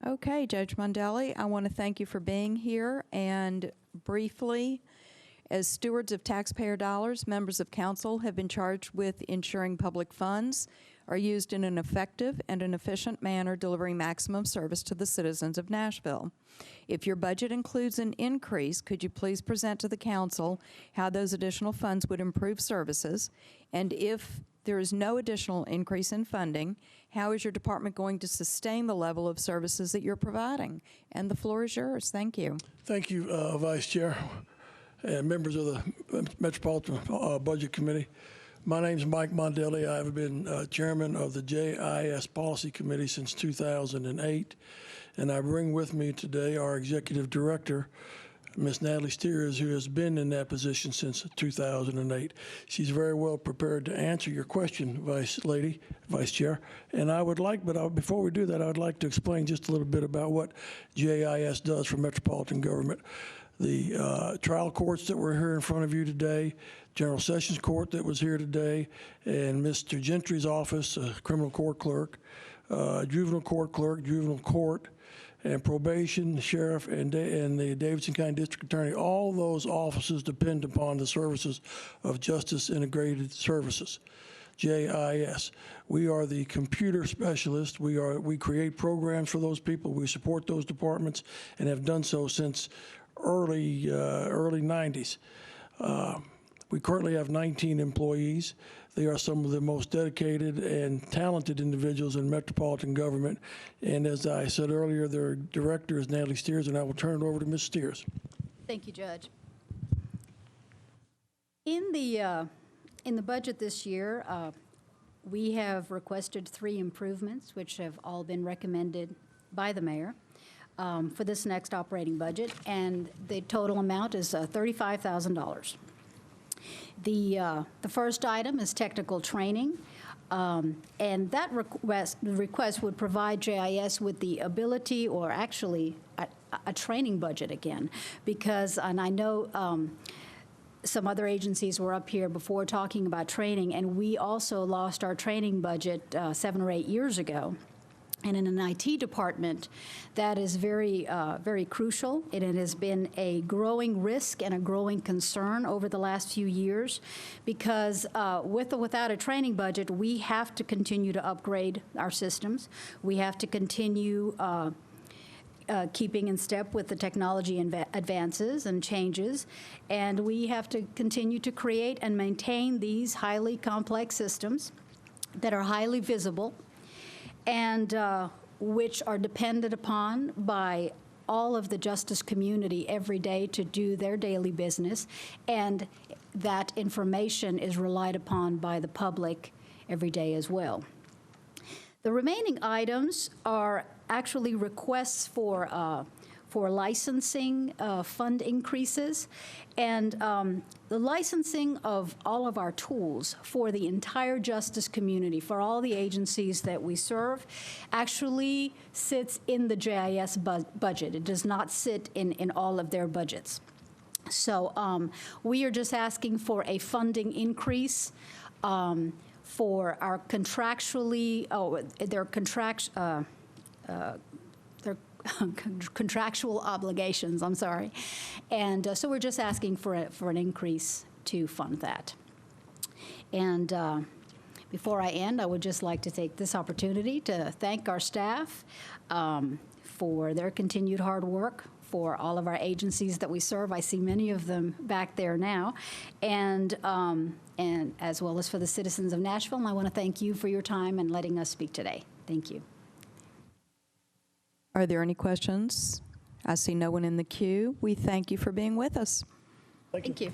Okay, Judge Mondelli, I want to thank you for being here, and briefly, as stewards of taxpayer dollars, members of council have been charged with ensuring public funds are used in an effective and an efficient manner, delivering maximum service to the citizens of Nashville. If your budget includes an increase, could you please present to the council how those additional funds would improve services? And if there is no additional increase in funding, how is your department going to sustain the level of services that you're providing? And the floor is yours. Thank you. Thank you, Vice Chair and members of the Metropolitan Budget Committee. My name is Mike Mondelli. I've been chairman of the JIS Policy Committee since 2008, and I bring with me today our executive director, Ms. Natalie Steers, who has been in that position since 2008. She's very well prepared to answer your question, Vice Chair. And I would like, before we do that, I would like to explain just a little bit about what JIS does for metropolitan government. The trial courts that were here in front of you today, General Sessions Court that was here today, and Mr. Gentry's office, criminal court clerk, juvenile court clerk, juvenile court, and probation, the sheriff, and the Davidson County District Attorney. All those offices depend upon the services of Justice Integrated Services, JIS. We are the computer specialist. We create programs for those people. We support those departments and have done so since early 90s. We currently have 19 employees. They are some of the most dedicated and talented individuals in metropolitan government. And as I said earlier, their director is Natalie Steers, and I will turn it over to Ms. Steers. Thank you, Judge. In the budget this year, we have requested 3 improvements, which have all been recommended by the mayor for this next operating budget, and the total amount is $35,000. The first item is technical training, and that request would provide JIS with the ability, or actually a training budget again, because, and I know some other agencies were up here before talking about training, and we also lost our training budget 7 or 8 years ago. And in an IT department, that is very, very crucial. And it has been a growing risk and a growing concern over the last few years, because with or without a training budget, we have to continue to upgrade our systems. We have to continue keeping in step with the technology advances and changes, and we have to continue to create and maintain these highly complex systems that are highly visible, and which are depended upon by all of the justice community every day to do their daily business, and that information is relied upon by the public every day as well. The remaining items are actually requests for licensing fund increases, and the licensing of all of our tools for the entire justice community, for all the agencies that we serve, actually sits in the JIS budget. It does not sit in all of their budgets. So we are just asking for a funding increase for our contractual obligations, I'm sorry. And so we're just asking for an increase to fund that. And before I end, I would just like to take this opportunity to thank our staff for their continued hard work, for all of our agencies that we serve. I see many of them back there now, and as well as for the citizens of Nashville. And I want to thank you for your time and letting us speak today. Thank you. Are there any questions? I see no one in the queue. We thank you for being with us. Thank you.